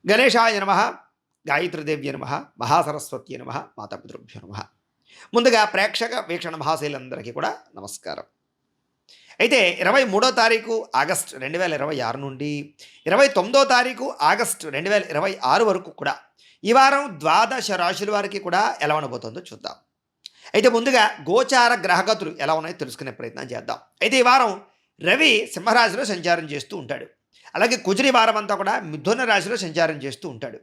గణేశాయ నమః, గాయత్రీదేవ్య నమః, మహాసరస్వత్యై నమః, మాతాపితృభ్యో నమః. ముందుగా ప్రేక్షక వీక్షణ మహాశైలందరికీ కూడా నమస్కారం. అయితే 23వ తారీఖు ఆగస్టు 2026 నుండి 29వ తారీఖు ఆగస్టు 2026 వరకు కూడా ఈ వారం ద్వాదశ రాశుల వారికి కూడా ఎలా ఉండబోతుందో చూద్దాం. అయితే ముందుగా గోచార గ్రహగతులు ఎలా ఉన్నాయో తెలుసుకునే ప్రయత్నం చేద్దాం. అయితే ఈ వారం రవి సింహరాశిలో సంచారం చేస్తూ ఉంటాడు. అలాగే కుజుడి వారం అంతా కూడా మిథున రాశిలో సంచారం చేస్తూ ఉంటాడు.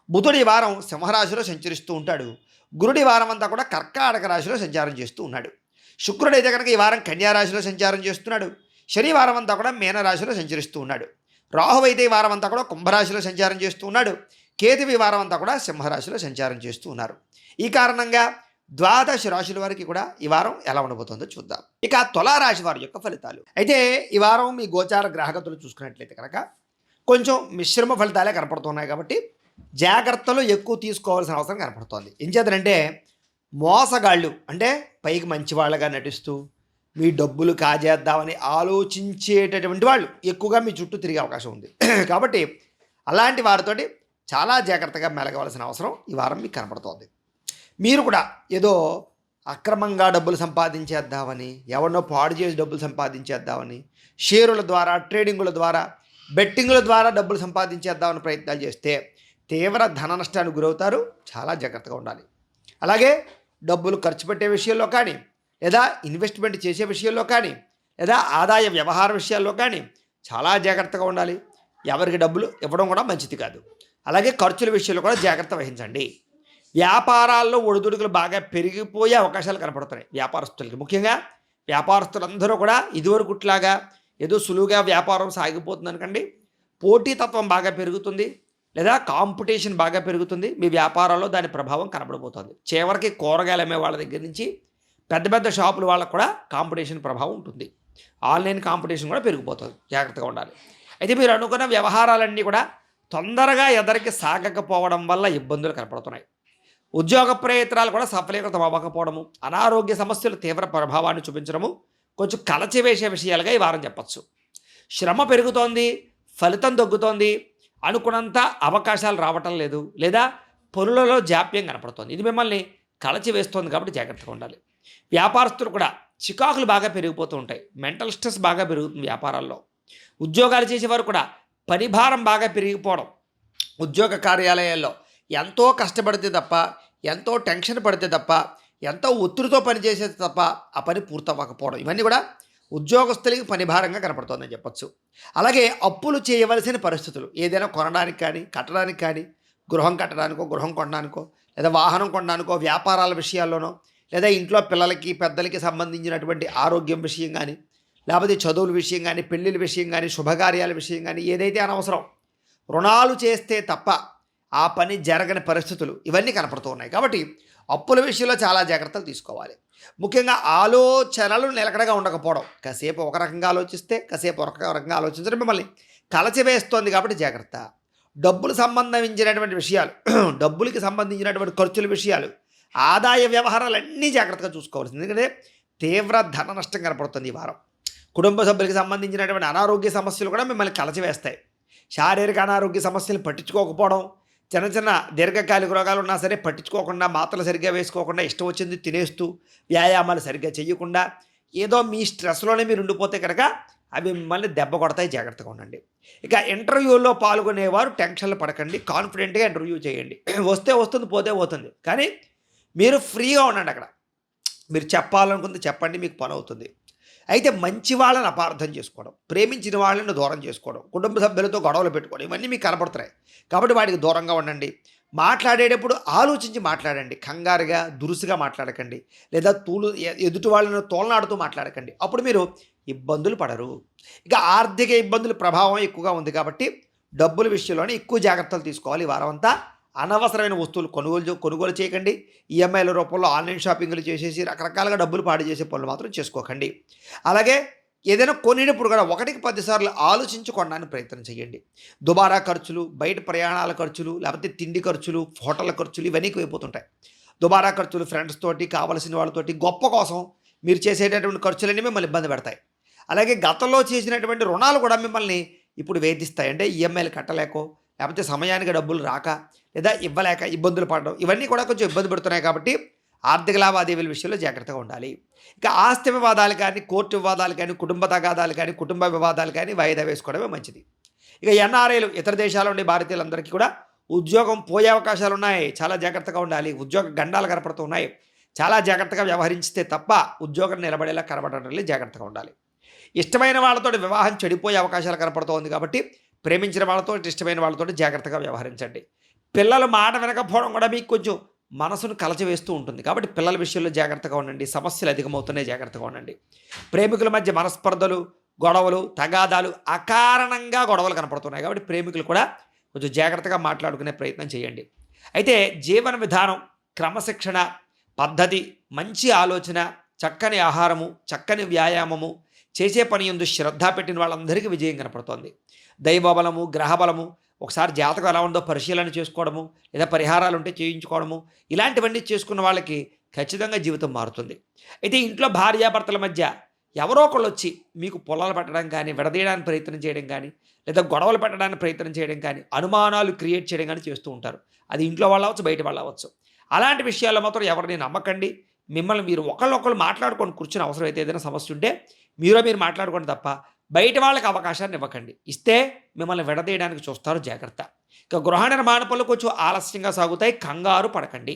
బుధుడి వారం సింహరాశిలో సంచరిస్తూ ఉంటాడు. గురుడి వారం అంతా కూడా కర్కాటక రాశిలో సంచారం చేస్తూ ఉన్నాడు. శుక్రుడు అయితే కనుక ఈ వారం కన్యా రాశిలో సంచారం చేస్తున్నాడు. శనివారం అంతా కూడా మీనరాశిలో సంచరిస్తూ ఉన్నాడు. రాహు అయితే ఈ వారం అంతా కూడా కుంభరాశిలో సంచారం చేస్తూ ఉన్నాడు. కేతువు ఈ వారం అంతా కూడా సింహరాశిలో సంచారం చేస్తూ ఉన్నారు. ఈ కారణంగా ద్వాదశ రాశుల వారికి కూడా ఈ వారం ఎలా ఉండబోతుందో చూద్దాం. ఇక తులారాశి వారి యొక్క ఫలితాలు. అయితే ఈ వారం మీ గోచార గ్రహగతులు చూసుకున్నట్లయితే కనుక కొంచెం మిశ్రమ ఫలితాలే కనపడుతున్నాయి. కాబట్టి జాగ్రత్తలు ఎక్కువ తీసుకోవాల్సిన అవసరం కనపడుతోంది. ఏం చేద్దంటే మోసగాళ్ళు అంటే పైకి మంచివాళ్ళగా నటిస్తూ మీ డబ్బులు కాజేద్దామని ఆలోచించేటటువంటి వాళ్ళు ఎక్కువగా మీ చుట్టూ తిరిగే అవకాశం ఉంది. కాబట్టి అలాంటి వారితోటి చాలా జాగ్రత్తగా మెలగవలసిన అవసరం ఈ వారం మీకు కనపడుతోంది. మీరు కూడా ఏదో అక్రమంగా డబ్బులు సంపాదించేద్దామని, ఎవరినో పాడు చేసి డబ్బులు సంపాదించేద్దామని, షేరుల ద్వారా, ట్రేడింగుల ద్వారా, బెట్టింగుల ద్వారా డబ్బులు సంపాదించేద్దామని ప్రయత్నాలు చేస్తే తీవ్ర ధన నష్టానికి గురవుతారు. చాలా జాగ్రత్తగా ఉండాలి. అలాగే డబ్బులు ఖర్చు పెట్టే విషయంలో కానీ, లేదా ఇన్వెస్ట్మెంట్ చేసే విషయంలో కానీ, లేదా ఆదాయ వ్యవహార విషయాల్లో కానీ చాలా జాగ్రత్తగా ఉండాలి. ఎవరికి డబ్బులు ఇవ్వడం కూడా మంచిది కాదు. అలాగే ఖర్చుల విషయంలో కూడా జాగ్రత్త వహించండి. వ్యాపారాల్లో ఒడిదుడుకులు బాగా పెరిగిపోయే అవకాశాలు కనపడుతున్నాయి వ్యాపారస్తులకి. ముఖ్యంగా వ్యాపారస్తులందరూ కూడా ఇదివరకుట్లాగా ఏదో సులువుగా వ్యాపారం సాగిపోతుంది అనకండి. పోటీతత్వం బాగా పెరుగుతుంది, లేదా కాంపిటీషన్ బాగా పెరుగుతుంది. మీ వ్యాపారాల్లో దాని ప్రభావం కనబడబోతుంది. చివరికి కూరగాయలు అమ్మే వాళ్ళ దగ్గర నుంచి పెద్ద పెద్ద షాపుల వాళ్ళకు కూడా కాంపిటీషన్ ప్రభావం ఉంటుంది. ఆన్లైన్ కాంపిటీషన్ కూడా పెరిగిపోతుంది. జాగ్రత్తగా ఉండాలి. అయితే మీరు అనుకున్న వ్యవహారాలన్నీ కూడా తొందరగా ఎదరికి సాగకపోవడం వల్ల ఇబ్బందులు కనపడుతున్నాయి. ఉద్యోగ ప్రయత్నాలు కూడా సఫలీకృతం అవ్వకపోవడము, అనారోగ్య సమస్యలు తీవ్ర ప్రభావాన్ని చూపించడము కొంచెం కలచివేసే విషయాలుగా ఈ వారం చెప్పచ్చు. శ్రమ పెరుగుతోంది, ఫలితం తగ్గుతోంది, అనుకున్నంత అవకాశాలు రావటం లేదు, లేదా పనులలో జాప్యం కనపడుతోంది. ఇది మిమ్మల్ని కలచివేస్తోంది. కాబట్టి జాగ్రత్తగా ఉండాలి. వ్యాపారస్తులు కూడా చికాకులు బాగా పెరిగిపోతూ ఉంటాయి. మెంటల్ స్ట్రెస్ బాగా పెరుగుతుంది వ్యాపారాల్లో. ఉద్యోగాలు చేసేవారు కూడా పనిభారం బాగా పెరిగిపోవడం, ఉద్యోగ కార్యాలయాల్లో ఎంతో కష్టపడితే తప్ప, ఎంతో టెన్షన్ పడితే తప్ప, ఎంతో ఒత్తిడితో పనిచేసేది తప్ప ఆ పని పూర్తవ్వకపోవడం, ఇవన్నీ కూడా ఉద్యోగస్తులకి పనిభారంగా కనపడుతోందని చెప్పచ్చు. అలాగే అప్పులు చేయవలసిన పరిస్థితులు, ఏదైనా కొనడానికి కానీ, కట్టడానికి కానీ, గృహం కట్టడానికో, గృహం కొనడానికో, లేదా వాహనం కొనడానికో, వ్యాపారాల విషయాల్లోనో, లేదా ఇంట్లో పిల్లలకి పెద్దలకి సంబంధించినటువంటి ఆరోగ్యం విషయం కానీ, లేకపోతే చదువుల విషయం కానీ, పెళ్ళిళ్ళ విషయం కానీ, శుభకార్యాల విషయం కానీ, ఏదైతే అనవసరం రుణాలు చేస్తే తప్ప ఆ పని జరగని పరిస్థితులు ఇవన్నీ కనపడుతూ ఉన్నాయి. కాబట్టి అప్పుల విషయంలో చాలా జాగ్రత్తలు తీసుకోవాలి. ముఖ్యంగా ఆలోచనలు నిలకడగా ఉండకపోవడం, కాసేపు ఒక రకంగా ఆలోచిస్తే కాసేపు ఒక రకంగా ఆలోచించడం మిమ్మల్ని కలచివేస్తోంది. కాబట్టి జాగ్రత్త. డబ్బులు సంబంధించినటువంటి విషయాలు, డబ్బులకి సంబంధించినటువంటి ఖర్చుల విషయాలు, ఆదాయ వ్యవహారాలన్నీ జాగ్రత్తగా చూసుకోవాల్సింది. ఎందుకంటే తీవ్ర ధన నష్టం కనపడుతుంది ఈ వారం. కుటుంబ సభ్యులకి సంబంధించినటువంటి అనారోగ్య సమస్యలు కూడా మిమ్మల్ని కలచివేస్తాయి. శారీరక అనారోగ్య సమస్యలు పట్టించుకోకపోవడం, చిన్న చిన్న దీర్ఘకాలిక రోగాలు ఉన్నా సరే పట్టించుకోకుండా, మాత్రలు సరిగ్గా వేసుకోకుండా, ఇష్టం వచ్చింది తినేస్తూ, వ్యాయామాలు సరిగ్గా చేయకుండా ఏదో మీ స్ట్రెస్లోనే మీరు ఉండిపోతే కనుక అవి మిమ్మల్ని దెబ్బ కొడతాయి. జాగ్రత్తగా ఉండండి. ఇక ఇంటర్వ్యూలో పాల్గొనేవారు టెన్షన్లు పడకండి, కాన్ఫిడెంట్గా ఇంటర్వ్యూ చేయండి. వస్తే వస్తుంది, పోతే పోతుంది, కానీ మీరు ఫ్రీగా ఉండండి. అక్కడ మీరు చెప్పాలనుకుంది చెప్పండి, మీకు పని అవుతుంది. అయితే మంచి వాళ్ళని అపార్థం చేసుకోవడం, ప్రేమించిన వాళ్ళని దూరం చేసుకోవడం, కుటుంబ సభ్యులతో గొడవలు పెట్టుకోవడం, ఇవన్నీ మీకు కనపడుతున్నాయి. కాబట్టి వాటికి దూరంగా ఉండండి. మాట్లాడేటప్పుడు ఆలోచించి మాట్లాడండి. కంగారుగా దురుసుగా మాట్లాడకండి, లేదా ఎదుటి వాళ్ళని తోలనాడుతూ మాట్లాడకండి. అప్పుడు మీరు ఇబ్బందులు పడరు. ఇక ఆర్థిక ఇబ్బందుల ప్రభావం ఎక్కువగా ఉంది. కాబట్టి డబ్బుల విషయంలోనే ఎక్కువ జాగ్రత్తలు తీసుకోవాలి. ఈ వారం అంతా అనవసరమైన వస్తువులు కొనుగోలు చేయకండి. ఈఎంఐల రూపంలో ఆన్లైన్ షాపింగ్లు చేసేసి రకరకాలుగా డబ్బులు పాడు చేసే పనులు మాత్రం చేసుకోకండి. అలాగే ఏదైనా కొనేటప్పుడు కూడా 1-10 సార్లు ఆలోచించి కొనడానికి ప్రయత్నం చేయండి. దుబారా ఖర్చులు, బయట ప్రయాణాల ఖర్చులు, లేకపోతే తిండి ఖర్చులు, హోటళ్ళ ఖర్చులు ఇవన్నీ ఎక్కువైపోతుంటాయి. దుబారా ఖర్చులు ఫ్రెండ్స్ తోటి, కావలసిన వాళ్ళతోటి గొప్ప కోసం మీరు చేసేటటువంటి ఖర్చులన్నీ మిమ్మల్ని ఇబ్బంది పెడతాయి. అలాగే గతంలో చేసినటువంటి రుణాలు కూడా మిమ్మల్ని ఇప్పుడు వేధిస్తాయి. అంటే ఈఎంఐలు కట్టలేకో, లేకపోతే సమయానికి డబ్బులు రాక, లేదా ఇవ్వలేక ఇబ్బందులు పడడం, ఇవన్నీ కూడా కొంచెం ఇబ్బంది పెడుతున్నాయి కాబట్టి ఆర్థిక లావాదేవీల విషయంలో జాగ్రత్తగా ఉండాలి. ఇక ఆస్తి వివాదాలు కానీ, కోర్టు వివాదాలు కానీ, కుటుంబ తగాదాలు కానీ, కుటుంబ వివాదాలు కానీ వాయిదా వేసుకోవడమే మంచిది. ఇక ఎన్ఆర్ఐలు, ఇతర దేశాల నుండి భారతీయులందరికీ కూడా ఉద్యోగం పోయే అవకాశాలు ఉన్నాయి. చాలా జాగ్రత్తగా ఉండాలి. ఉద్యోగ గండాలు కనపడుతున్నాయి. చాలా జాగ్రత్తగా వ్యవహరించితే తప్ప ఉద్యోగం నిలబడేలా కనబడటం జాగ్రత్తగా ఉండాలి. ఇష్టమైన వాళ్ళతో వివాహం చెడిపోయే అవకాశాలు కనపడుతోంది కాబట్టి ప్రేమించిన వాళ్ళతో, ఇష్టమైన వాళ్ళతో జాగ్రత్తగా వ్యవహరించండి. పిల్లల మాట వినకపోవడం కూడా మీకు కొంచెం మనసును కలచవేస్తూ ఉంటుంది కాబట్టి పిల్లల విషయంలో జాగ్రత్తగా ఉండండి. సమస్యలు అధికమవుతున్నాయి, జాగ్రత్తగా ఉండండి. ప్రేమికుల మధ్య మనస్పర్ధలు, గొడవలు, తగాదాలు, అకారణంగా గొడవలు కనపడుతున్నాయి కాబట్టి ప్రేమికులు కూడా కొంచెం జాగ్రత్తగా మాట్లాడుకునే ప్రయత్నం చేయండి. అయితే జీవన విధానం, క్రమశిక్షణ, పద్ధతి, మంచి ఆలోచన, చక్కని ఆహారము, చక్కని వ్యాయామము, చేసే పని యందు శ్రద్ధ పెట్టిన వాళ్ళందరికీ విజయం కనపడుతోంది. దైవబలము, గ్రహబలము, ఒకసారి జాతకం ఎలా ఉందో పరిశీలన చేసుకోవడము, లేదా పరిహారాలు ఉంటే చేయించుకోవడము, ఇలాంటివన్నీ చేసుకున్న వాళ్ళకి ఖచ్చితంగా జీవితం మారుతుంది. అయితే ఇంట్లో భార్యాభర్తల మధ్య ఎవరో ఒకళ్ళు వచ్చి మీకు పొలాలు పెట్టడం కానీ, విడదీయడానికి ప్రయత్నం చేయడం కానీ, లేదా గొడవలు పెట్టడానికి ప్రయత్నం చేయడం కానీ, అనుమానాలు క్రియేట్ చేయడం కానీ చేస్తూ ఉంటారు. అది ఇంట్లో వాళ్ళు అవ్వచ్చు, బయట వాళ్ళు అవ్వచ్చు. అలాంటి విషయాల్లో మాత్రం ఎవరిని నమ్మకండి. మిమ్మల్ని మీరు ఒకళ్ళొకళ్ళు మాట్లాడుకొని కూర్చుని అవసరం అయితే ఏదైనా సమస్య ఉంటే మీరు మాట్లాడుకోండి తప్ప బయట వాళ్ళకి అవకాశాన్ని ఇవ్వకండి. ఇస్తే మిమ్మల్ని విడదీయడానికి చూస్తారు, జాగ్రత్త. ఇక గృహ నిర్మాణ పనులు కొంచెం ఆలస్యంగా సాగుతాయి, కంగారు పడకండి.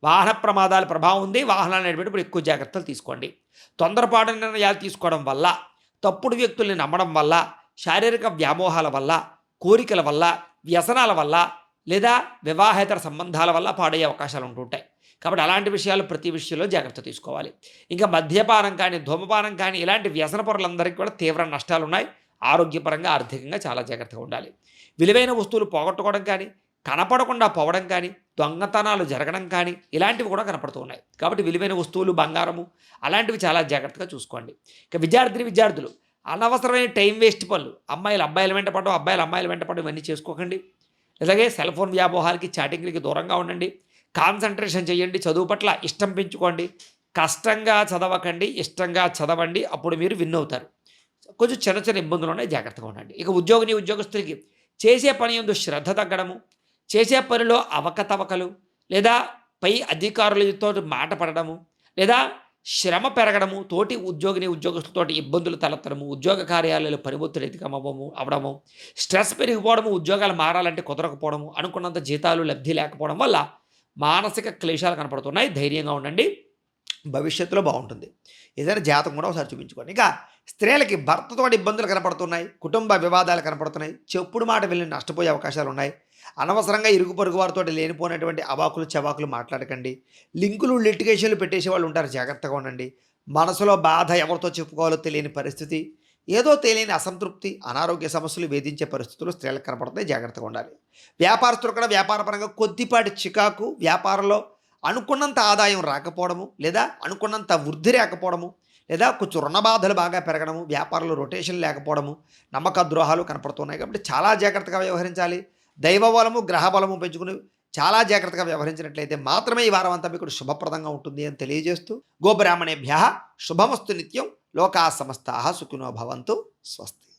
వాహన ప్రమాదాల ప్రభావం ఉంది. వాహనాలు నడిపేటప్పుడు ఎక్కువ జాగ్రత్తలు తీసుకోండి. తొందరపాటు నిర్ణయాలు తీసుకోవడం వల్ల, తప్పుడు వ్యక్తుల్ని నమ్మడం వల్ల, శారీరక వ్యామోహాల వల్ల, కోరికల వల్ల, వ్యసనాల వల్ల, లేదా వివాహేతర సంబంధాల వల్ల పాడయ్యే అవకాశాలు ఉంటుంటాయి. కాబట్టి అలాంటి విషయాలు ప్రతి విషయంలో జాగ్రత్త తీసుకోవాలి. ఇంకా మద్యపానం కానీ, ధూమపానం కానీ ఇలాంటి వ్యసన పరులందరికీ కూడా తీవ్ర నష్టాలు ఉన్నాయి. ఆరోగ్యపరంగా, ఆర్థికంగా చాలా జాగ్రత్తగా ఉండాలి. విలువైన వస్తువులు పోగొట్టుకోవడం కానీ, కనపడకుండా పోవడం కానీ, దొంగతనాలు జరగడం కానీ ఇలాంటివి కూడా కనపడుతూ ఉన్నాయి. కాబట్టి విలువైన వస్తువులు, బంగారము అలాంటివి చాలా జాగ్రత్తగా చూసుకోండి. ఇక విద్యార్థులు అనవసరమైన టైం వేస్ట్ పనులు, అమ్మాయిలు అబ్బాయిల వెంట పడడం, అబ్బాయిలు అమ్మాయిల వెంట పడడం ఇవన్నీ చేసుకోకండి. అలాగే సెల్ ఫోన్ వ్యామోహాలకి, చాటింగ్లకి దూరంగా ఉండండి. కాన్సన్ట్రేషన్ చేయండి. చదువు పట్ల ఇష్టం పెంచుకోండి. కష్టంగా చదవకండి, ఇష్టంగా చదవండి. అప్పుడు మీరు విన్ అవుతారు. కొంచెం చిన్న చిన్న ఇబ్బందులు ఉన్నాయి, జాగ్రత్తగా ఉండండి. ఇక ఉద్యోగస్తులకి చేసే పని యందు శ్రద్ధ తగ్గడము, చేసే పనిలో అవకతవకలు, లేదా పై అధికారులతో మాట పడడము, లేదా శ్రమ పెరగడము, తోటి ఉద్యోగస్తులతో ఇబ్బందులు తలెత్తడము, ఉద్యోగ కార్యాలయాలు పనిఒత్తిడి అవడము, స్ట్రెస్ పెరిగిపోవడము, ఉద్యోగాలు మారాలంటే కుదరకపోవడము, అనుకున్నంత జీతాలు లబ్ధి లేకపోవడం వల్ల మానసిక క్లేశాలు కనపడుతున్నాయి. ధైర్యంగా ఉండండి, భవిష్యత్తులో బాగుంటుంది. ఏదైనా జాతకం కూడా ఒకసారి చూపించుకోండి. ఇక స్త్రీలకి భర్తతో ఇబ్బందులు కనపడుతున్నాయి, కుటుంబ వివాదాలు కనపడుతున్నాయి, చెప్పుడు మాట వెళ్ళి నష్టపోయే అవకాశాలు ఉన్నాయి. అనవసరంగా ఇరుగు పొరుగు వారితో లేనిపోయినటువంటి అవాకులు చవాకులు మాట్లాడకండి. లింకులు, లిటిగేషన్లు పెట్టేసే వాళ్ళు ఉంటారు, జాగ్రత్తగా ఉండండి. మనసులో బాధ ఎవరితో చెప్పుకోవాలో తెలియని పరిస్థితి, ఏదో తెలియని అసంతృప్తి, అనారోగ్య సమస్యలు వేధించే పరిస్థితులు స్త్రీలకు కనపడతాయి, జాగ్రత్తగా ఉండాలి. వ్యాపారస్తులు కూడా వ్యాపారపరంగా కొద్దిపాటి చికాకు, వ్యాపారంలో అనుకున్నంత ఆదాయం రాకపోవడము, లేదా అనుకున్నంత వృద్ధి రాకపోవడము, లేదా కొంచెం రుణ బాధలు బాగా పెరగడము, వ్యాపారంలో రొటేషన్ లేకపోవడము, నమ్మక ద్రోహాలు కనపడుతున్నాయి. కాబట్టి చాలా జాగ్రత్తగా వ్యవహరించాలి. దైవబలము, గ్రహబలము పెంచుకుని చాలా జాగ్రత్తగా వ్యవహరించినట్లయితే మాత్రమే ఈ వారం అంతా మీకు శుభప్రదంగా ఉంటుంది అని తెలియజేస్తూ, గోబ్రాహ్మణేభ్యః శుభమస్తు నిత్యం. లోకా సమస్తాః సుఖినో భవంతు. స్వస్తి.